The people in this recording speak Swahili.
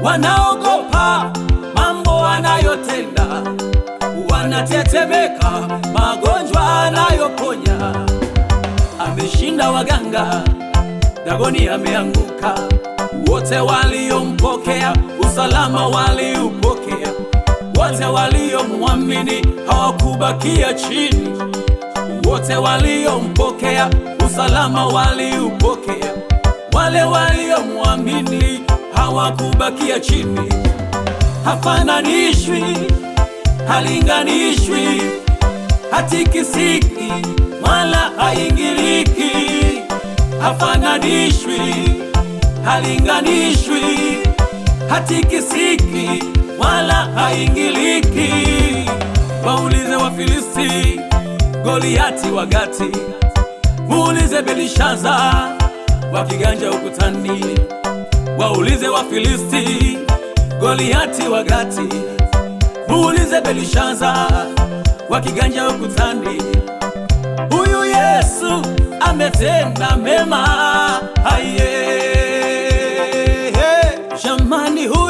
wanaogopa mambo anayotenda, wanatetemeka magonjwa anayoponya. Ameshinda waganga, Dagoni ameanguka. Wote waliompokea usalama waliupokea, wote waliomwamini hawakubakia chini. Wote waliompokea usalama waliupokea, wale waliomwamini hawakubakia chini. Hafananishwi, halinganishwi, hatikisiki wala haingiliki. Hafananishwi, halinganishwi, hatikisiki wala haingiliki. Waulize Wafilisti Goliati wa Gati, muulize Belishaza wakiganja ukutani. Waulize Wafilisti Goliati wa Gati, muulize Belishaza wakiganja ukutani. Huyu Yesu ametenda mema, aye jamani, huyu